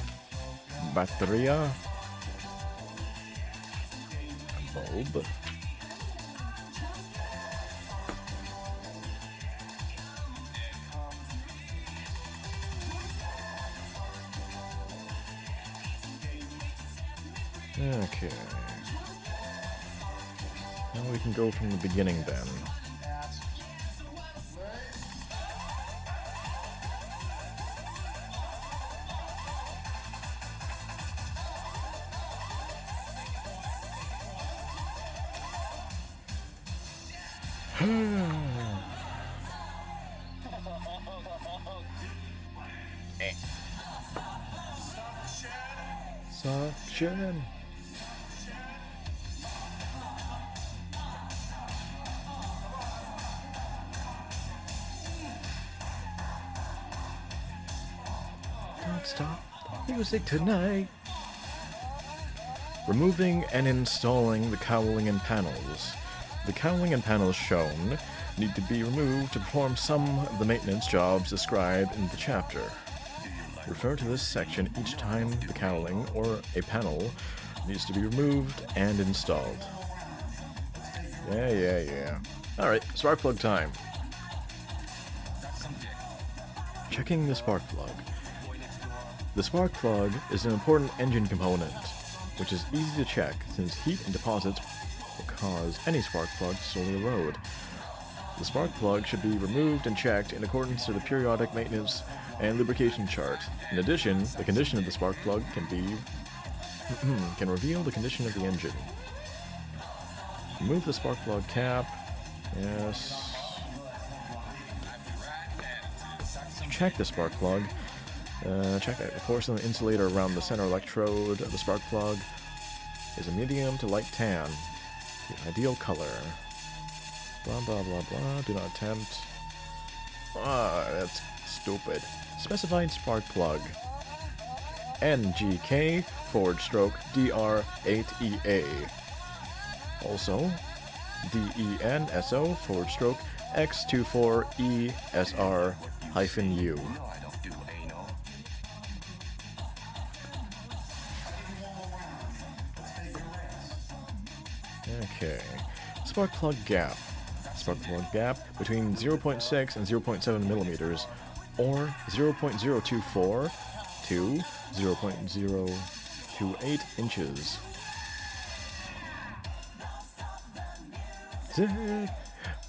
S1: Batteria. Bulb. Okay. Now we can go from the beginning then. Suction. Don't stop the music tonight. Removing and installing the cowling and panels. The cowling and panels shown need to be removed to perform some of the maintenance jobs described in the chapter. Refer to this section each time the cowling or a panel needs to be removed and installed. Yeah. Alright, spark plug time. Checking the spark plug. The spark plug is an important engine component, which is easy to check since heat and deposits will cause any spark plug to slowly erode. The spark plug should be removed and checked in accordance to the periodic maintenance and lubrication chart. In addition, the condition of the spark plug can reveal the condition of the engine. Remove the spark plug cap. Yes. Check the spark plug. Check it. The porcelain insulator around the center electrode of the spark plug is a medium to light tan. The ideal color. Blah blah blah blah. Do not attempt. That's stupid. Specified spark plug. NGK/DR8EA. Also, DENSO/X24ESR-U. Okay. Spark plug gap. Spark plug gap between 0.6 and 0.7 millimeters, or 0.024 to 0.028 inches. Zick.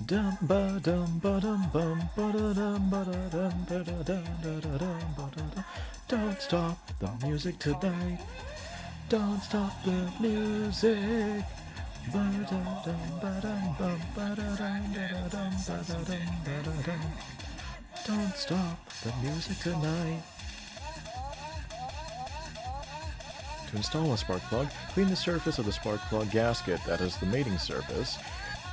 S1: Dum ba dum ba dum bum ba da dum ba da dum ba da dum da da dum ba da dum. Don't stop the music tonight. Don't stop the music. Don't stop the music tonight. To install a spark plug, clean the surface of the spark plug gasket, that is the mating surface,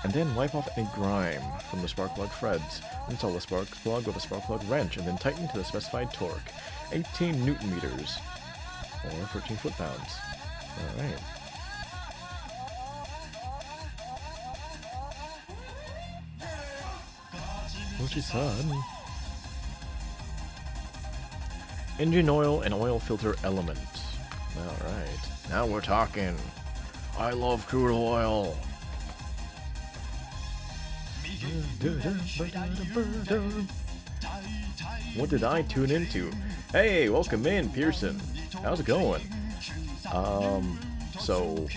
S1: and then wipe off any grime from the spark plug threads. Install the spark plug with a spark plug wrench and then tighten to the specified torque, 18 Newton meters, or 13 foot-pounds. Alright. Mochi-san. Engine oil and oil filter element. Alright, now we're talking. I love crude oil. What did I tune into? Hey, welcome in, Pearson. How's it going? So...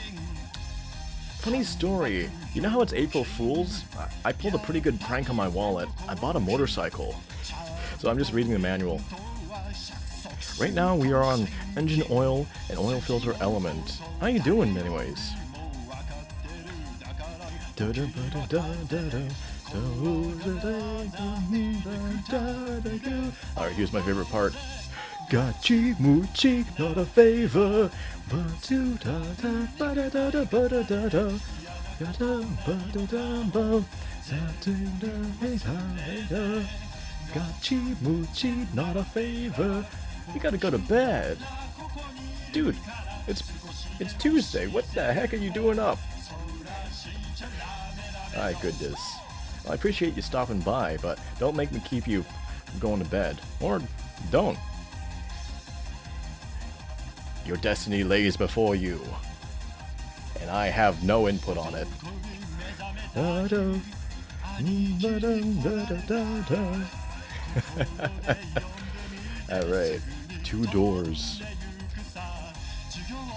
S1: Funny story. You know how it's April Fool's? I pulled a pretty good prank on my wallet. I bought a motorcycle. So I'm just reading the manual. Right now we are on engine oil and oil filter element. How you doing anyways? Alright, here's my favorite part. Gachi muchi, not a favor. Gachi muchi, not a favor. You gotta go to bed. Dude, it's Tuesday. What the heck are you doing up? My goodness. Well, I appreciate you stopping by, but don't make me keep you from going to bed. Or don't. Your destiny lays before you. And I have no input on it. Alright. 2 doors.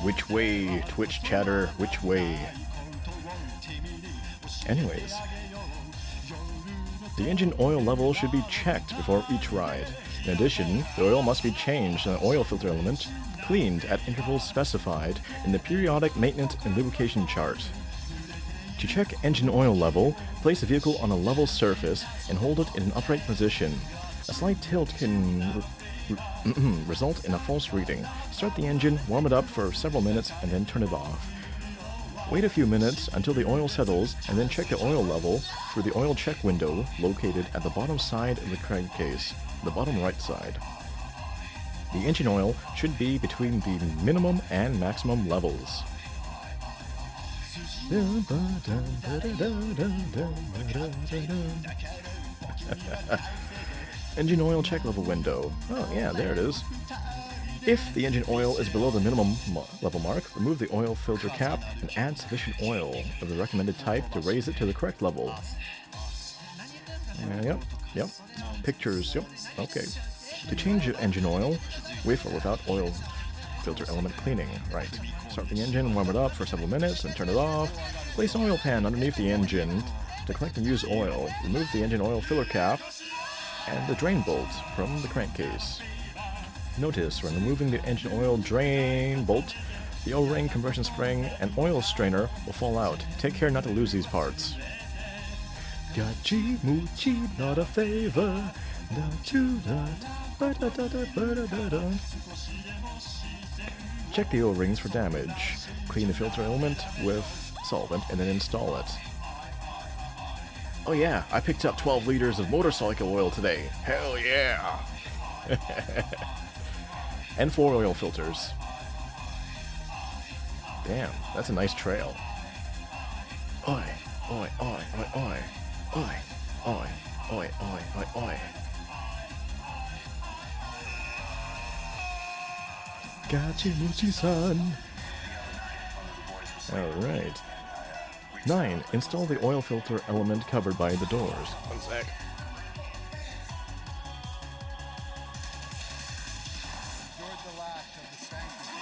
S1: Which way, Twitch chatter, which way? Anyways. The engine oil level should be checked before each ride. In addition, the oil must be changed and the oil filter element cleaned at intervals specified in the periodic maintenance and lubrication chart. To check engine oil level, place the vehicle on a level surface and hold it in an upright position. A slight tilt can result in a false reading. Start the engine, warm it up for several minutes, and then turn it off. Wait a few minutes until the oil settles, and then check the oil level through the oil check window located at the bottom side of the crankcase, the bottom right side. The engine oil should be between the minimum and maximum levels. Engine oil check level window. Oh yeah, there it is. If the engine oil is below the minimum level mark, remove the oil filter cap and add sufficient oil of the recommended type to raise it to the correct level. Yep. Pictures, yep, okay. To change your engine oil, with or without oil filter element cleaning, right. Start the engine, warm it up for several minutes, and turn it off. Place an oil pan underneath the engine to collect and use oil. Remove the engine oil filler cap and the drain bolt from the crankcase. Notice when removing the engine oil drain bolt, the O-ring, conversion spring, and oil strainer will fall out. Take care not to lose these parts. Gachi muchi, not a favor. Check the O-rings for damage. Clean the filter element with solvent and then install it. Oh yeah, I picked up 12 liters of motorcycle oil today. Hell yeah! And 4 oil filters. Damn, that's a nice trail. Oi, oi, oi, oi, oi, oi, oi, oi, oi, oi, oi. Gachi Muchi-san. Alright. 9. Install the oil filter element covered by the doors. One sec.
S2: Georgia Lash of the Spanking.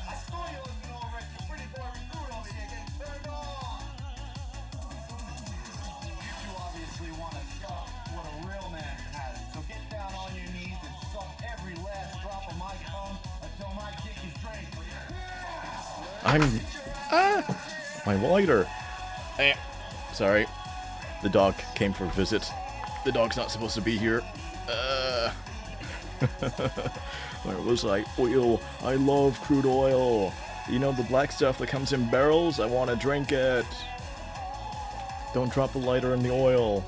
S3: I stole your
S1: My lighter. Sorry. The dog came for a visit. The dog's not supposed to be here. Where was I? Oil. I love crude oil. You know the black stuff that comes in barrels? I want to drink it. Don't drop the lighter in the oil.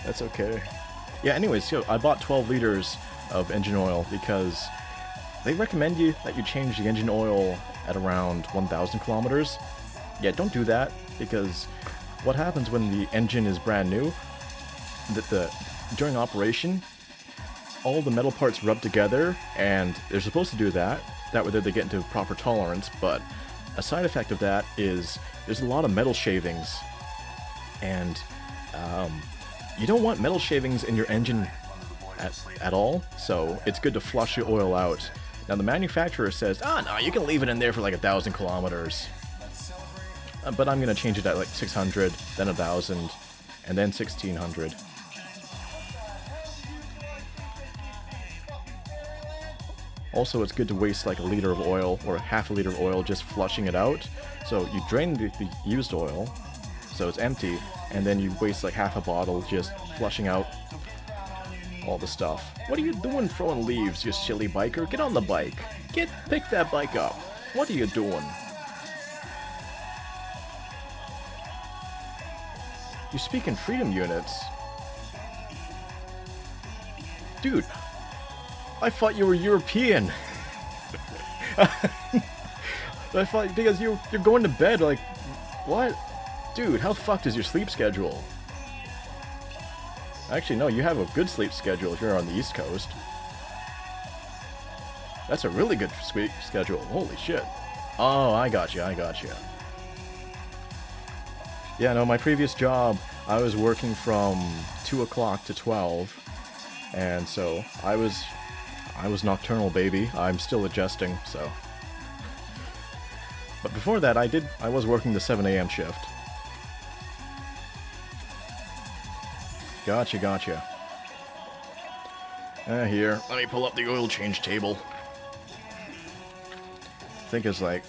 S1: That's okay. Yeah, anyways, I bought 12 liters of engine oil because they recommend that you change the engine oil at around 1,000 kilometers. Yeah, don't do that, because what happens when the engine is brand new, during operation, all the metal parts rub together, and they're supposed to do that way they get into proper tolerance, but a side effect of that is there's a lot of metal shavings, and you don't want metal shavings in your engine at all, so it's good to flush your oil out. Now the manufacturer says, no, you can leave it in there for like 1,000 kilometers. But I'm going to change it at like 600, then 1,000, and then 1,600. Also, it's good to waste like a liter of oil or half a liter of oil just flushing it out. So you drain the used oil, so it's empty, and then you waste like half a bottle just flushing out all the stuff. What are you doing throwing leaves, you silly biker? Get on the bike. Pick that bike up. What are you doing? You speak in freedom units. Dude, I thought you were European. I thought, because you're going to bed, like, what? Dude, how fucked is your sleep schedule? Actually, no, you have a good sleep schedule if you're on the East Coast. That's a really good sleep schedule. Holy shit. Oh, I gotcha. Yeah, no, my previous job, I was working from 2 o'clock to 12, and so I was nocturnal, baby. I'm still adjusting, so. But before that, I was working the 7 a.m. shift. Gotcha. Here, let me pull up the oil change table. I think it's like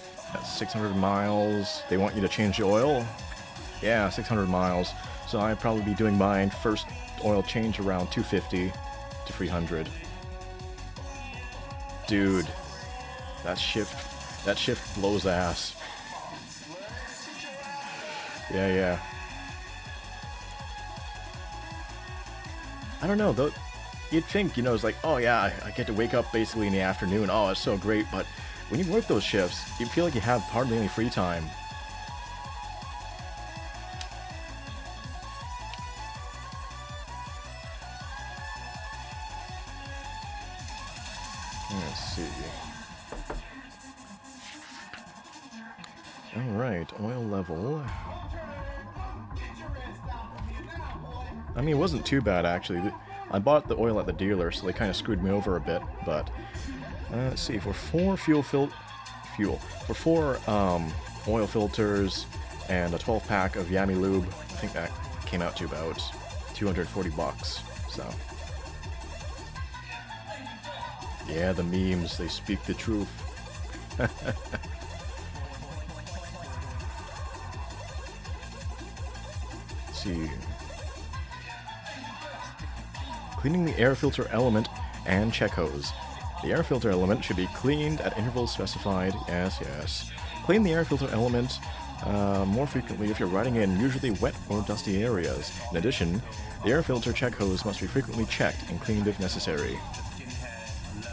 S1: 600 miles. They want you to change the oil. Yeah, 600 miles. So I'd probably be doing mine first oil change around 250 to 300. Dude, that shift blows ass. Yeah. I don't know, though. You'd think, it's like, oh yeah, I get to wake up basically in the afternoon. Oh, it's so great. But when you work those shifts, you feel like you have hardly any free time. Let's see. Alright, oil level. I mean, it wasn't too bad, actually. I bought the oil at the dealer, so they kind of screwed me over a bit, but... let's see, for 4 for 4 oil filters and a 12-pack of Yami Lube, I think that came out to about $240, so... Yeah, the memes, they speak the truth. Let's see. Cleaning the air filter element and check hose. The air filter element should be cleaned at intervals specified. Yes. Clean the air filter element more frequently if you're riding in usually wet or dusty areas. In addition, the air filter check hose must be frequently checked and cleaned if necessary.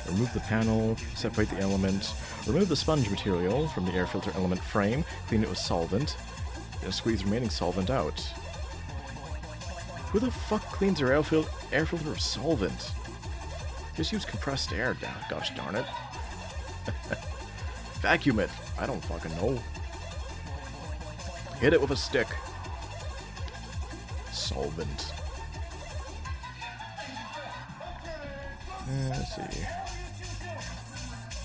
S1: Remove the panel, separate the element, remove the sponge material from the air filter element frame, clean it with solvent, and squeeze remaining solvent out. Who the fuck cleans their air filter with solvent? Just use compressed air, gosh darn it. Vacuum it. I don't fucking know. Hit it with a stick. Solvent. Let's see.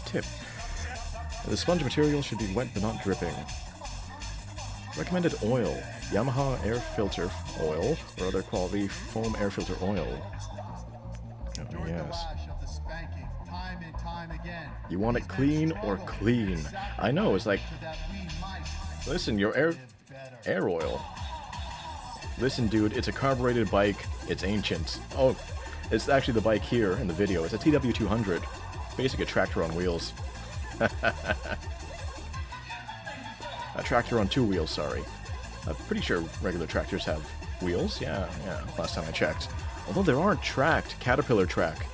S1: Tip. The sponge material should be wet but not dripping. Recommended oil. Yamaha air filter oil or other quality foam air filter oil. Oh, yes.
S2: time and time again.
S1: You want it clean or clean? I know, it's like,
S2: So that we might
S1: listen, your
S2: live better.
S1: air oil. Listen, dude, it's a carbureted bike. It's ancient. Oh, it's actually the bike here in the video. It's a TW200. Basically a tractor on wheels. A tractor on two wheels, sorry. I'm pretty sure regular tractors have wheels. Yeah, last time I checked. Although there are tracked Caterpillar track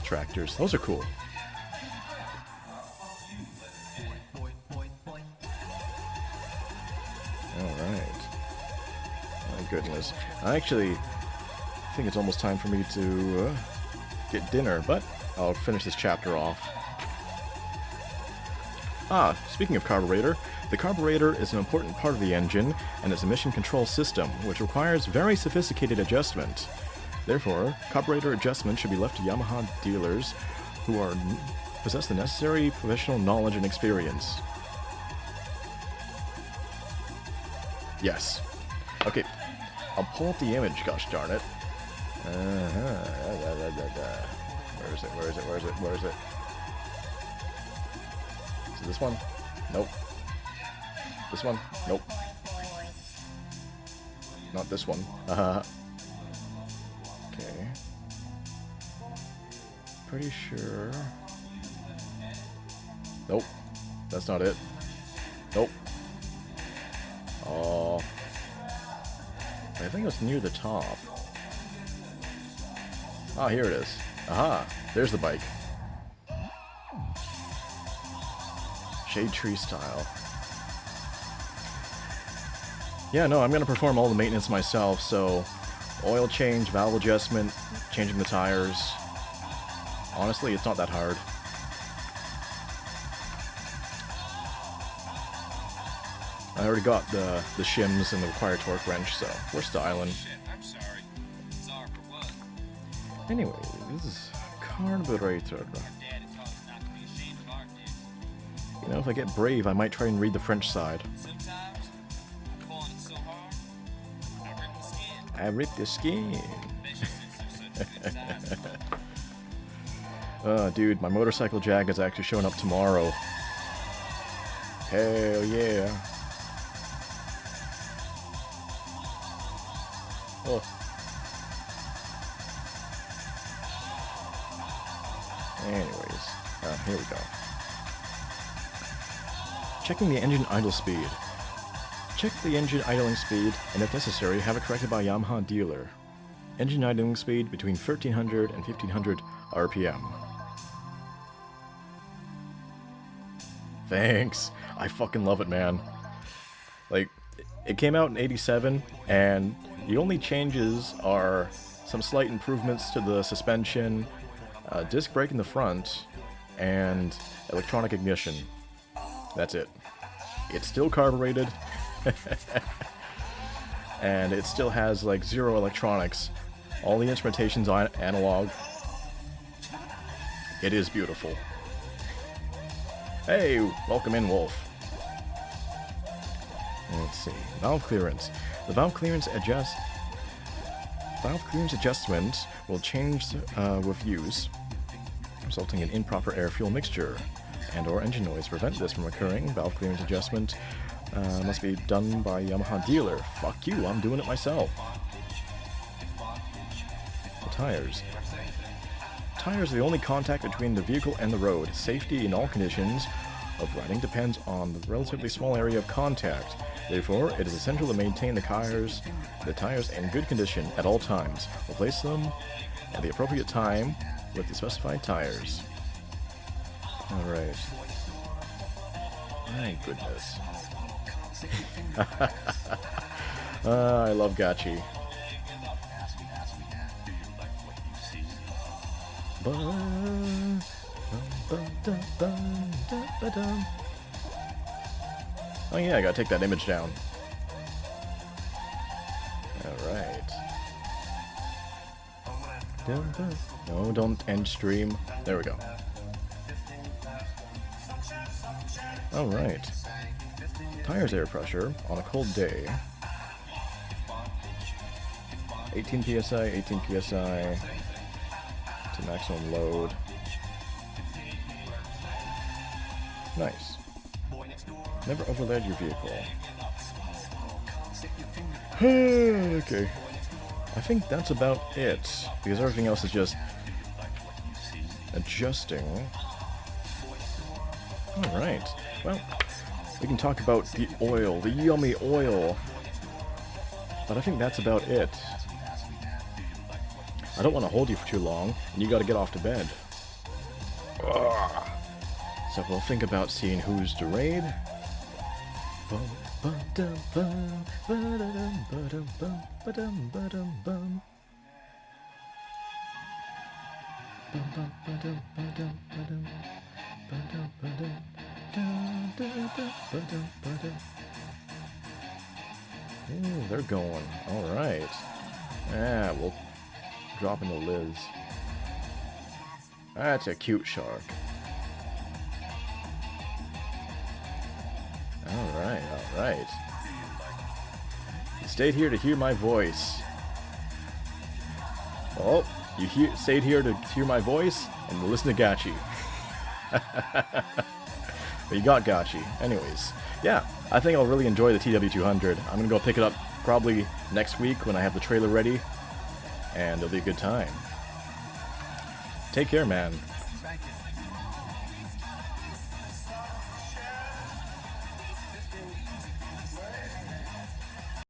S1: tractors. Those are cool. Alright. My goodness. I actually think it's almost time for me to get dinner, but I'll finish this chapter off. Ah, speaking of carburetor, the carburetor is an important part of the engine and its emission control system, which requires very sophisticated adjustment. Therefore, carburetor adjustment should be left to Yamaha dealers who possess the necessary professional knowledge and experience. Yes. Okay, I'll pull up the image, gosh darn it. Where is it? Where is it? Where is it? Where is it? Is it this one? Nope. This one? Nope. Not this one. Okay. Pretty sure. Nope. That's not it. Nope. Oh. I think it's near the top. Ah, here it is. Aha. There's the bike. Shade tree style. Yeah, no, I'm going to perform all the maintenance myself, so oil change, valve adjustment, changing the tires. Honestly, it's not that hard. I already got the shims and the required torque wrench, so we're styling.
S3: I'm sorry. Sorry for what?
S1: Anyway, this is carburetor.
S3: Dad had taught us not to be ashamed of our dicks.
S1: You know, if I get brave, I might try and read the French side.
S3: Sometimes, I'm pulling it so hard, I rip the skin.
S1: I ripped the skin.
S3: Especially since they're such good sizes.
S1: Dude, my motorcycle jag is actually showing up tomorrow. Hell yeah. Oh. Anyways, here we go. Checking the engine idle speed. Check the engine idling speed, and if necessary, have it corrected by Yamaha dealer. Engine idling speed between 1300 and 1500 RPM. Thanks. I fucking love it, man. Like, it came out in '87, and the only changes are some slight improvements to the suspension, disc brake in the front, and electronic ignition. That's it. It's still carbureted, and it still has like zero electronics. All the instrumentation's analog. It is beautiful. Hey, welcome in, Wolf. Let's see. Valve clearance. The valve clearance adjustment will change with use, resulting in improper air-fuel mixture and/or engine noise. To prevent this from occurring, valve clearance adjustment must be done by Yamaha dealer. Fuck you, I'm doing it myself. The tires. Tires are the only contact between the vehicle and the road. Safety in all conditions of riding depends on the relatively small area of contact. Therefore, it is essential to maintain the tires in good condition at all times. Replace them at the appropriate time with the specified tires. Alright. My goodness. I love Gachi. Oh yeah, I gotta take that image down. Alright. No, don't end stream. There we go. Alright. Tires air pressure on a cold day. 18 psi, 18 psi to maximum load. Nice. Never overlaid your vehicle. Okay. I think that's about it, because everything else is just adjusting. Alright. Well, we can talk about the oil, the yummy oil. But I think that's about it. I don't want to hold you for too long, and you gotta get off to bed. Ugh. So we'll think about seeing who's to raid. Ooh, they're going. Alright. Ah, we'll drop into Liz. That's a cute shark. Alright, alright. You stayed here to hear my voice. Oh, you stayed here to hear my voice and listen to Gachi. But you got Gachi. Anyways, yeah, I think I'll really enjoy the TW200. I'm gonna go pick it up probably next week when I have the trailer ready, and it'll be a good time. Take care, man.